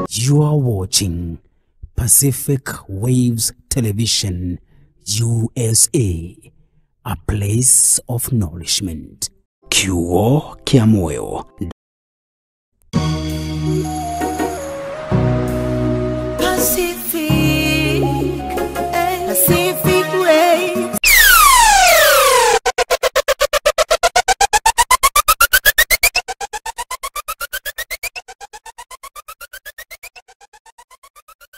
You are watching Pacific Waves Television USA, a place of nourishment. Kiugo kia moyo. Pacific Waves.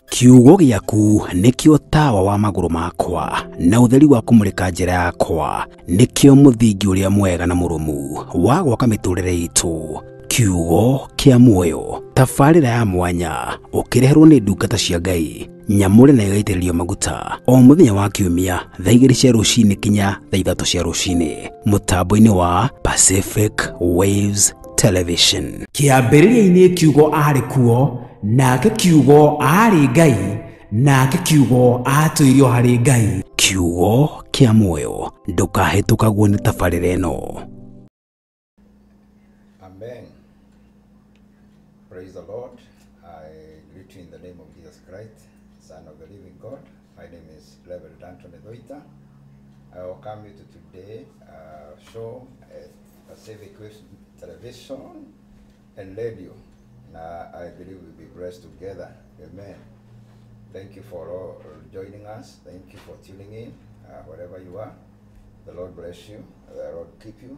Kiugo giaku nikio tawa wa maguru makwa na utheri wa kumurika njira yakwa, nikio muthingi uria mwega na murumu wa gwaka miturire itu. Kiugo kia muoyo, tabarĩra ya mwanya ukireherwo ni ndungata cia Ngai nyamure na igaitĩrĩrio maguta o muthenya wa kiumia thaa 2 cia rũcinĩ kinya thaa 3 cia rũcinĩ mutambo-inĩ wa Pacific Waves Television. Kĩambĩrĩria-inĩ Kiugo arĩ kuo, nake Kiugo arĩ Ngai, nake Kiugo atũirio harĩ Ngai. Kiugo kia muoyo, ndũkahĩtũkagwo nĩ tabarĩra ĩno. Amen. Praise the Lord. I greet you in the name of Jesus Christ, Son of the living God. My name is Reverend Anthony Doita. I welcome you to today show at Pacific Waves Television and radio. I believe we'll be blessed together. Amen. Thank you for all joining us. Thank you for tuning in wherever you are. The Lord bless you. The Lord keep you.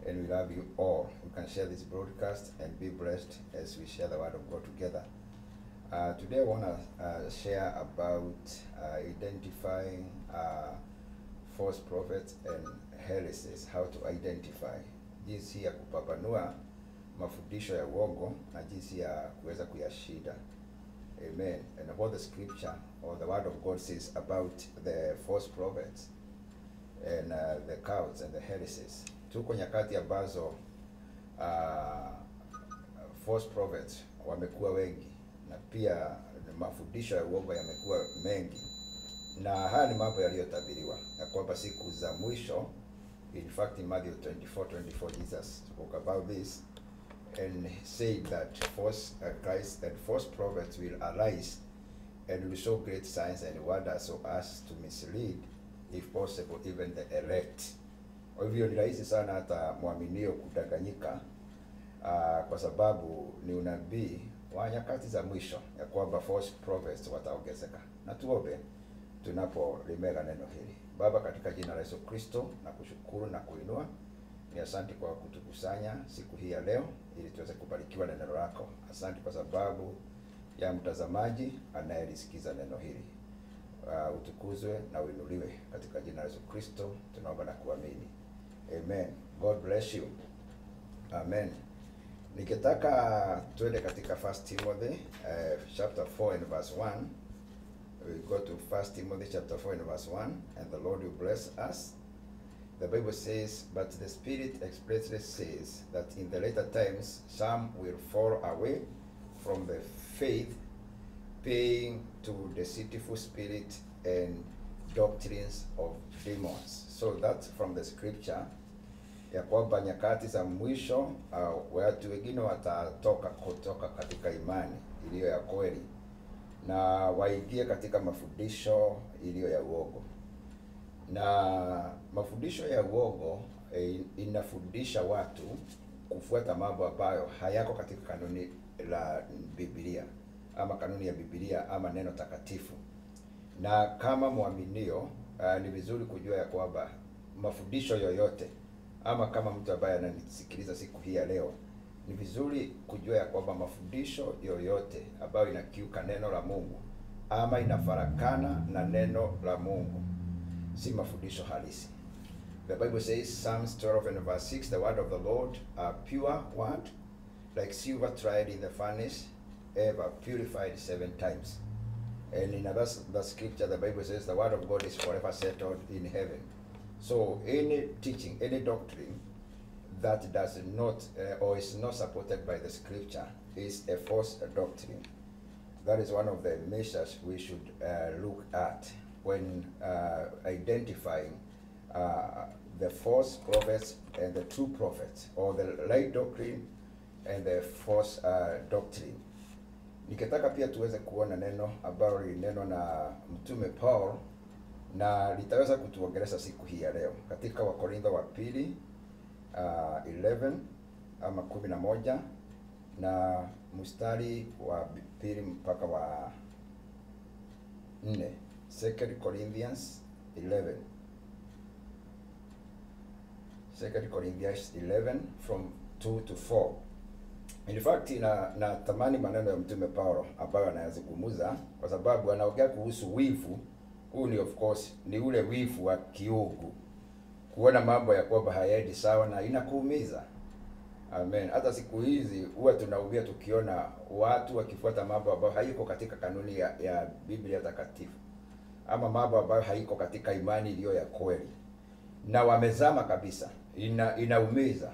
And we love you all. You can share this broadcast and be blessed as we share the word of God together. Today I want to share about identifying false prophets and heresies, how to identify. Jinsi ya kupambanua mafundisho ya uongo na jinsi ya kuweza kuyashida. Amen. And what the scripture or the word of God says about the false prophets and the cults and the heresies. Tuko nyakati ambazo false prophets wamekuwa wengi na pia mafundisho ya uongo yamekuwa mengi, na haya ni mambo yaliyotabiriwa ya kwamba siku za mwisho. In fact, in Matthew 24:24 Jesus spoke about this and said that false prophets will arise and will show great signs and wonders so as to mislead, if possible, even the elect. Kwa hivyo ni rahisi sana hata mwaminio kudanganyika kwa sababu ni unabii wa nyakati za mwisho ya kwamba false prophets wataongezeka. Na tuombe tunapolimega neno hili. Baba, katika jina la Yesu Kristo, na kushukuru na kuinua. Ni asante kwa kutukusanya siku hii ya leo ili tuweze kubarikiwa na neno lako. Asante kwa sababu ya mtazamaji anayelisikiza neno hili. Utukuzwe na uinuliwe katika jina la Yesu Kristo tunaomba na kuamini. Amen. God bless you. Amen. Nikitaka tuende katika 1 Timothy chapter 4 and verse 1. We go to 1 Timothy chapter 4 and verse 1, and the Lord will bless us. The Bible says, but the Spirit expressly says that in the later times some will fall away from the faith, paying to deceitful spirit and doctrines of demons. So that's from the scripture ya kwamba nyakati za mwisho watu wengine watatoka kutoka katika imani iliyo ya kweli na waingie katika mafundisho iliyo ya uongo. Na mafundisho ya uongo inafundisha watu kufuata mambo ambayo hayako katika kanuni la Biblia ama kanuni ya Biblia ama neno takatifu. Na kama muaminio ni vizuri kujua ya kwamba mafundisho yoyote ama kama mtu ambaye ananisikiliza siku hii ya leo, ni vizuri kujua ya kwamba mafundisho yoyote ambayo inakiuka neno la Mungu ama inafarakana na neno la Mungu si mafundisho halisi. The Bible says, Psalms 12 and verse 6, the word of the Lord are pure word, like silver tried in the furnace, ever purified 7 times. And in the scripture, the Bible says the word of God is forever settled in heaven. So any teaching, any doctrine that does not or is not supported by the scripture is a false doctrine. That is one of the measures we should look at when identifying the false prophets and the true prophets, or the right doctrine and the false doctrine. Nikitaka pia tuweze kuona neno ambalo lineno na mtume Paul na litaweza kutuongelesha siku hii ya leo katika Wakorintho wa pili 11 ama 11 na mstari wa pili mpaka wa 4. 2 Corinthians 11. 2 Corinthians 11 from 2 to 4. In fact, na tamani maneno ya mtume Paulo ambayo anayazungumza kwa sababu anaongea kuhusu wivu. Huu ni of course ni ule wivu wa kiungu. Kuona mambo ya kwamba hayaendi sawa na inakuumiza. Amen. Hata siku hizi huwa tunaumia tukiona watu wakifuata mambo ambayo haiko katika kanuni ya Biblia takatifu. Ama mambo ambayo haiko katika imani iliyo ya kweli. Na wamezama kabisa. Inaumiza.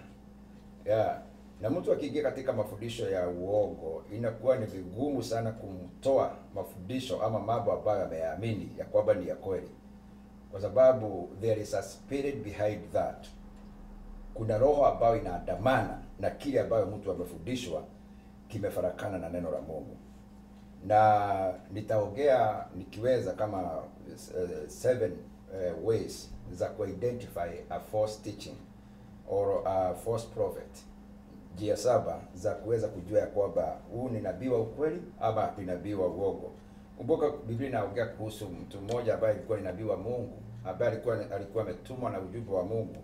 Yeah. Na mtu akiingia katika mafundisho ya uongo, inakuwa ni vigumu sana kumtoa mafundisho ama mambo ambayo ameamini ya kwamba ni ya kweli. Kwa sababu there is a spirit behind that. Kuna roho ambayo inaandamana na kile ambayo mtu amefundishwa kimefarakana na neno la Mungu. Na nitaongea nikiweza kama 7 ways za kuidentify a false teaching or a false prophet. Njia 7 za kuweza kujua ya kwamba huu ni nabii wa ukweli ama ni nabii wa uongo. Kumbuka Biblia inaongea kuhusu mtu mmoja ambaye alikuwa ni nabii wa Mungu, ambaye alikuwa ametumwa na ujumbe wa Mungu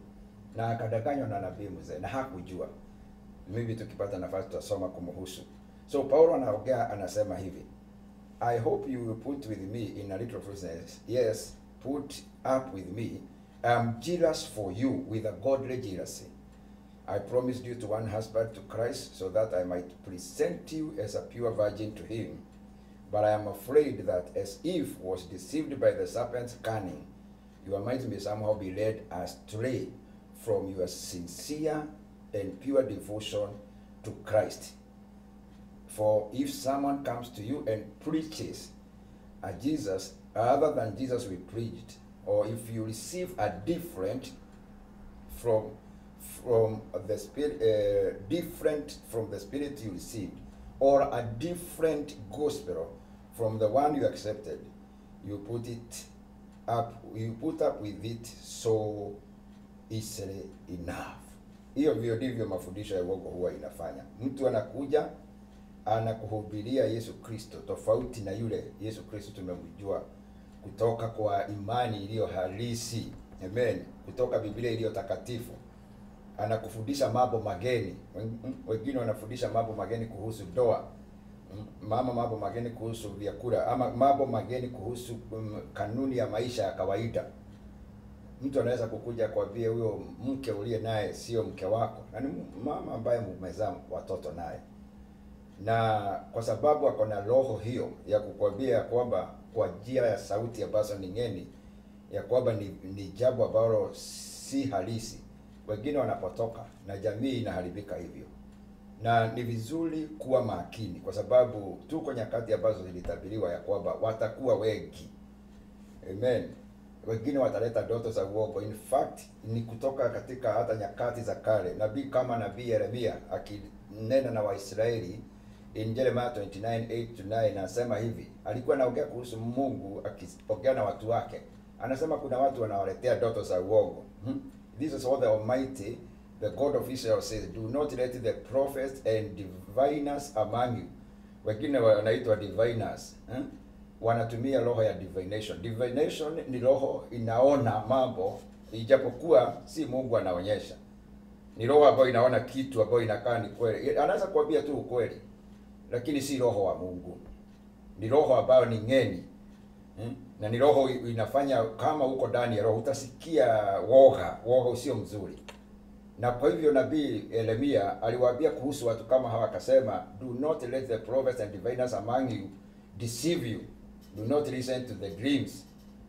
na akadanganywa na nabii mzee na hakujua. Mimi tukipata nafasi tutasoma kumhusu. So Paulo anaongea anasema hivi. I hope you will put with me in a little foolishness. Yes, put up with me. I'm jealous for you with a godly jealousy. I promised you to one husband, to Christ, so that I might present you as a pure virgin to him. But I am afraid that as Eve was deceived by the serpent's cunning, you might be somehow be led astray from your sincere and pure devotion to Christ. For if someone comes to you and preaches a Jesus other than Jesus we preached, or if you receive a different from the spirit, different from the spirit you received, or a different gospel from the one you accepted, you put up with it so easily enough. Hiyo ndivyo mafundisho ya uongo huwa inafanya. Mtu anakuja anakuhubiria Yesu Kristo tofauti na yule Yesu Kristo tumemjua kutoka kwa imani iliyo halisi. Amen. Kutoka Biblia iliyo takatifu. Anakufundisha mambo mageni. Wengine wanafundisha mambo mageni kuhusu ndoa. Mambo mageni kuhusu vyakula ama mambo mageni kuhusu kanuni ya maisha ya kawaida. Mtu anaweza kukuja kwambia huyo mke uliye naye sio mke wako. Na ni mama ambaye mmezaa watoto naye. Na kwa sababu ako na roho hiyo ya kukwambia kwamba kwa njia ya sauti ambazo ni ngeni ya kwamba ni jambo ambalo si halisi, wengine wanapotoka na jamii inaharibika hivyo. Na ni vizuri kuwa makini kwa sababu tuko nyakati ambazo zilitabiriwa ya kwamba watakuwa wengi. Amen. Wengine wataleta ndoto za uongo. In fact, ni kutoka katika hata nyakati za kale. Nabii kama nabii Yeremia akinena na Waisraeli in Jeremiah 29:8-9 anasema hivi. Alikuwa anaongea kuhusu Mungu akiongea na watu wake. Anasema kuna watu wanawaletea ndoto za uongo. This is what the Almighty, the God of Israel says, do not let the prophets and diviners among you. Wengine wanaitwa diviners. Wanatumia roho ya divination. Divination ni roho inaona mambo ijapokuwa si Mungu anaonyesha. Ni roho ambayo inaona kitu ambayo inakaa ni kweli. Anaweza kuambia tu ukweli, lakini si roho wa Mungu. Ni roho ambayo ni ngeni. Na ni roho inafanya kama uko ndani ya roho utasikia woga usio mzuri. Na kwa hivyo nabii Yeremia aliwaambia kuhusu watu kama hawa akasema, do not let the prophets and diviners among you deceive you. Do not listen to the dreams.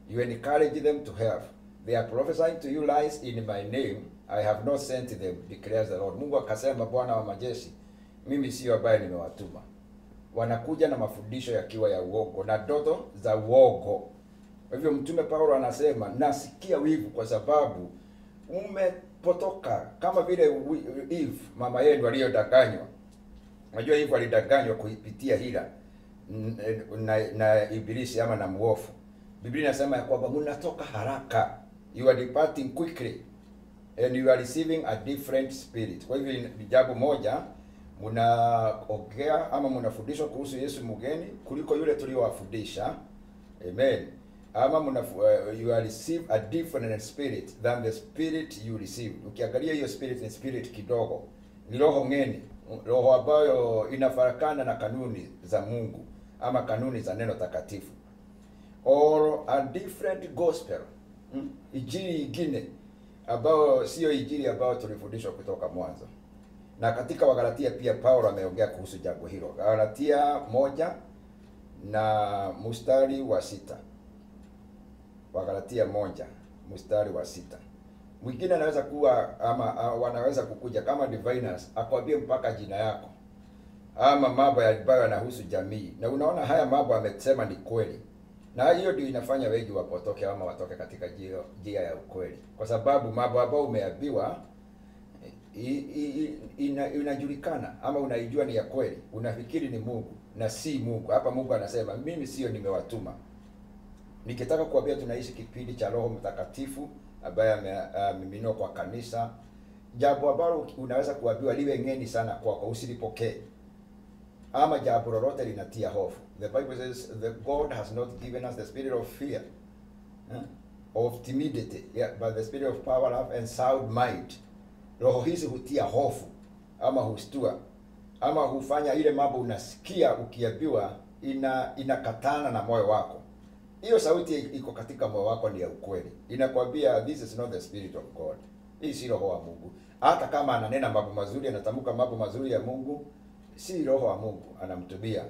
You encourage them to have. They are prophesying to you lies in my name. I have not sent them, declares the Lord. Mungu akasema, Bwana wa majeshi, mimi sio ambaye nimewatuma. Wanakuja na mafundisho yakiwa ya uongo na ndoto za uongo. Kwa hivyo mtume Paulo anasema, nasikia wivu kwa sababu umepotoka kama vile Eve mama yenu aliyodanganywa. Unajua hivyo alidanganywa kuipitia hila na ibilisi ama na mwofu. Biblia inasema ya kwamba mnatoka haraka, you are departing quickly and you are receiving a different spirit. Kwa hivyo ni jambo moja, mnaongea ama mnafundishwa kuhusu Yesu mgeni kuliko yule tuliowafundisha. Amen. Ama you are receive a different spirit than the spirit you received. Ukiangalia hiyo spirit ni spirit kidogo, ni roho ngeni, roho ambayo inafarakana na kanuni za Mungu ama kanuni za neno takatifu. Or a different gospel, injili ingine ambayo sio injili ambayo tulifundishwa kutoka mwanzo. Na katika Wagalatia pia Paulo ameongea kuhusu jambo hilo. Galatia 1 na mstari wa 6. Wagalatia 1 mstari wa 6. Mwingine anaweza kuwa ama wanaweza kukuja kama diviners akwambie mpaka jina yako ama mambo ambayo yanahusu jamii, na unaona haya mambo amesema ni kweli, na hiyo ndio inafanya wengi wapotoke ama watoke katika njia ya ukweli, kwa sababu mambo ambayo umeambiwa inajulikana ama unaijua ni ya kweli, unafikiri ni Mungu na si Mungu. Hapa Mungu anasema mimi sio nimewatuma. Nikitaka kuambia tunaishi kipindi cha Roho Mtakatifu ambaye amemiminwa kwa kanisa, jambo ambalo unaweza kuambiwa liwe ngeni sana kwako usilipokee, ama jambo lolote linatia hofu. The Bible says the God has not given us the spirit of fear, of timidity, but the spirit of power, love and sound mind. Roho hizi hutia hofu ama hustua ama hufanya ile mambo unasikia ukiambiwa inakatana na moyo wako. Hiyo sauti iko katika moyo wako ni ya ukweli, inakwambia this is not the spirit of God. Hii si roho wa Mungu. Hata kama ananena mambo mazuri, anatamka mambo mazuri ya Mungu, si roho wa Mungu anamtubia,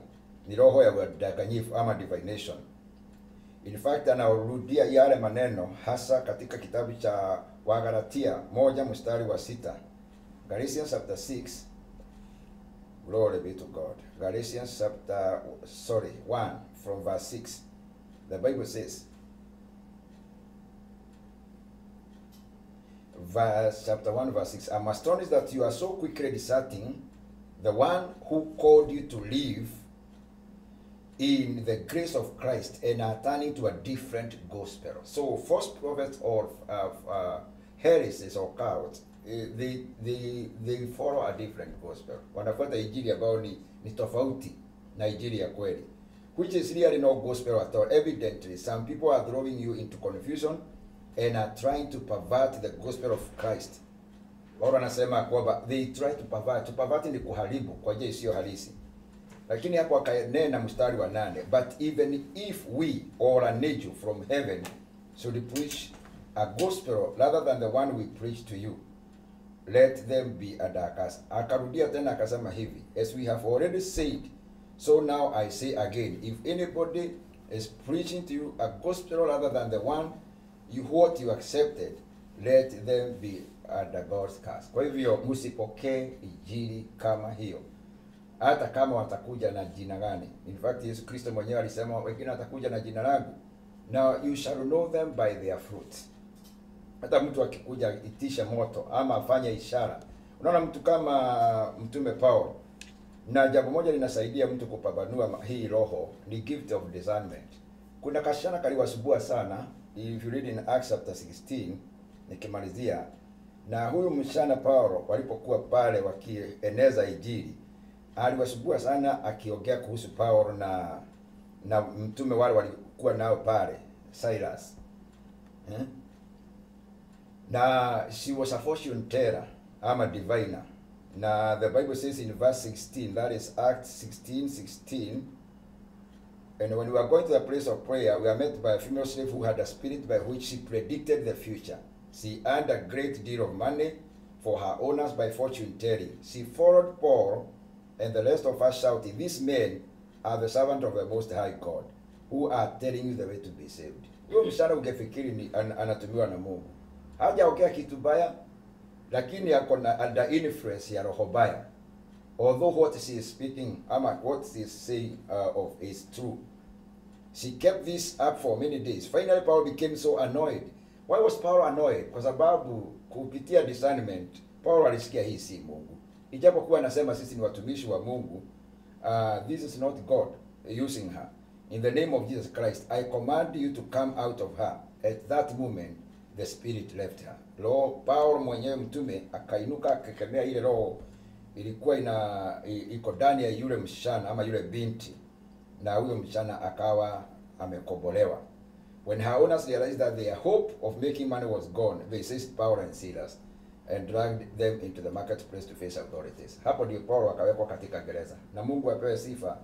ni roho ya udanganyifu ama divination. In fact anarudia yale maneno hasa katika kitabu cha Wagalatia 1 mstari wa 6. Galatians chapter 6. Glory be to God. Galatians chapter 1 from verse 6. The Bible says, chapter 1 verse 6, I'm astonished that you are so quickly deserting the one who called you to live in the grace of Christ and are turning to a different gospel. So false prophets or heresies or cults, they follow a different gospel. Wanafuata injili ambayo ni tofauti na injili ya kweli, which is really no gospel at all. Evidently, some people are throwing you into confusion and are trying to pervert the gospel of Christ. Wao wanasema kwamba they try to pervert. To pervert ni kuharibu kwa njia isiyo halisi. Lakini hapo akanena mstari wa 8, but even if we or an angel from heaven should preach a gospel rather than the one we preach to you, let them be under curse. Akarudia tena akasema hivi, as we have already said, so now I say again, if anybody is preaching to you a gospel rather than the one what you accepted, let them be under God's curse. Kwa hivyo msipokee injili kama hiyo, hata kama watakuja na jina gani. In fact Yesu Kristo mwenyewe alisema wengine watakuja na jina langu, now you shall know them by their fruit. Hata mtu akikuja itisha moto ama afanye ishara, unaona mtu kama mtume Paulo, na jambo moja linasaidia mtu kupambanua hii roho ni gift of discernment. Kuna kashana kaliwasubua sana, if you read in Acts chapter 16, nikimalizia, na huyu mshana Paulo walipokuwa pale wakieneza injili, aliwasubua sana akiongea kuhusu Paulo na mtume wale walikuwa nao pale, Silas. Na she was a fortune teller ama diviner. Now the Bible says in verse 16, that is Acts 16:16, and when we were going to the place of prayer, we were met by a female slave who had a spirit by which she predicted the future. She earned a great deal of money for her owners by fortune telling. She followed Paul and the rest of us shouting, these men are the servants of the Most High God, who are telling you the way to be saved. Huyo mshana ungefikiri ni anatumiwa na Mungu. Hajaongea kitu baya, lakini ako na under influence ya roho baya. Although what she is speaking, what she is saying of is true. She kept this up for many days. Finally Paul became so annoyed. Why was Paul annoyed? Kwa sababu kupitia discernment, Paul alisikia hii si Mungu. ijapokuwa anasema sisi ni watumishi wa Mungu, this is not God using her. In the name of Jesus Christ, I command you to come out of her. At that moment, the spirit left her. Paulo mwenyewe mtume akainuka akakemea ile roho ilikuwa iko ndani ya yule msichana ama yule binti, na huyo msichana akawa amekobolewa. When her owners realized that their hope of making money was gone, they seized Paul and Silas and dragged them into the marketplace to face authorities. Hapo ndio Paulo akawekwa katika gereza. Na Mungu apewe sifa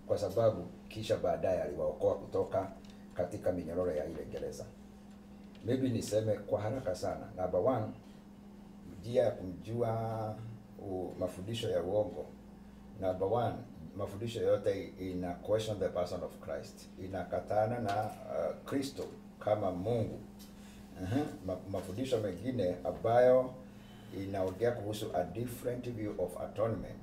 kwa sababu kisha baadaye aliwaokoa kutoka katika minyororo ya ile gereza. Maybe niseme kwa haraka sana. Number 1, njia ya kumjua mafundisho ya uongo. Number 1, mafundisho yote ina question the person of Christ. Inakatana na Kristo kama Mungu. Mafundisho mengine ambayo inaongea kuhusu a different view of atonement.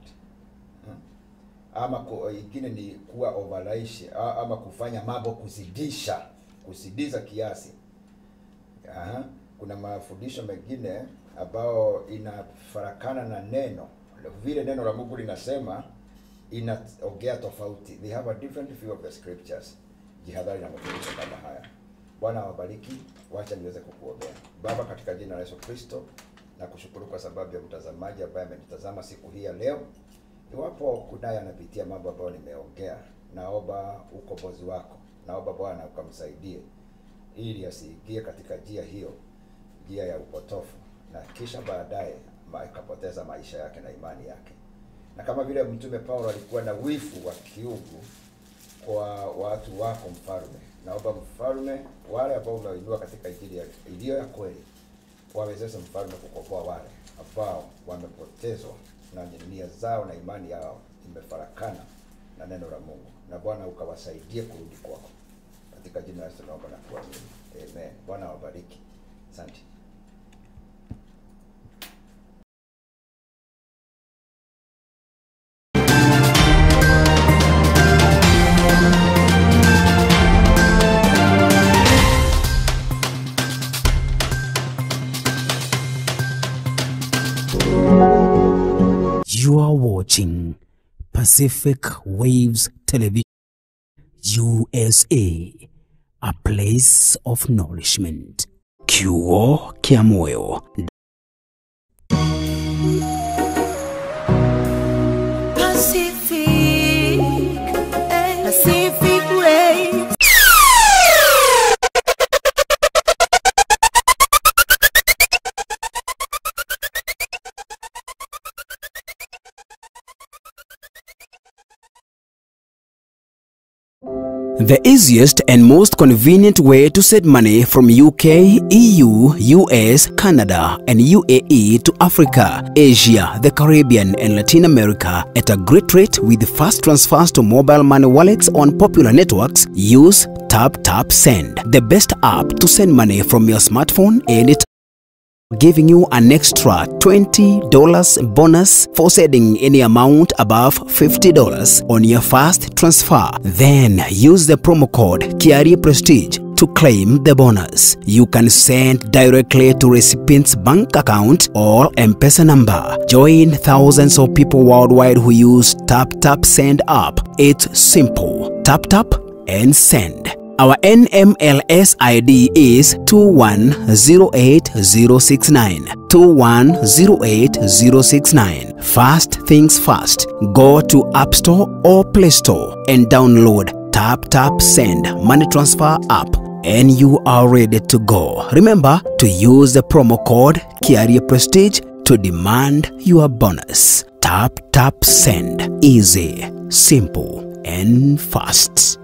Ama ingine ni kuwa overlaish ama kufanya mambo kusidiza kiasi. Kuna mafundisho mengine ambao inafarakana na neno. Vile neno la Mungu linasema inaongea tofauti. They have a different view of the scriptures. Jihadhari na mafundisho kama haya. Bwana wabariki. Wacha niweze kukuombea. Baba, katika jina la Yesu Kristo, na kushukuru kwa sababu ya mtazamaji ambaye amenitazama siku hii ya leo. Iwapo kunaye anapitia mambo ambayo nimeongea, naomba ukombozi wako. Naomba Bwana ukamsaidie ili asiingie katika njia ya upotofu, na kisha baadaye akapoteza maisha yake na imani yake. Na kama vile mtume Paulo alikuwa na wivu wa kiungu kwa watu wako mfalme, naomba mfalme, wale ambao unaoinua katika injili iliyo ya kweli, wawezeshe mfalme kukomboa wale ambao wamepotezwa na nia zao na imani yao imefarakana na neno la Mungu. Na Bwana ukawasaidie kurudi kwako. Katika jina la Yesu naomba na kuamini. Amen. Bwana wabariki. Asante. You are watching Pacific Waves Television USA, a place of nourishment. Kiugo kia moyo. Pacific Waves. The easiest and most convenient way to send money from UK, EU, US, Canada, and UAE to Africa, Asia, the Caribbean, and Latin America at a great rate with fast transfers to mobile money wallets on popular networks. Use TapTapSend, the best app to send money from your smartphone anytime, giving you an extra $20 bonus for sending any amount above $50 on your first transfer. Then use the promo code KIARIPRESTIGE to claim the bonus. You can send directly to recipient's bank account or M-Pesa number. Join thousands of people worldwide who use TapTapSend app. It's simple. Tap tap and send. Our NMLS ID is 2108069. 2108069. Fast things fast. Go to App Store or Play Store and download TapTapSend money transfer app, and you are ready to go. Remember to use the promo code KIARIPRESTIGE to demand your bonus. TapTapSend. Easy, simple, and fast.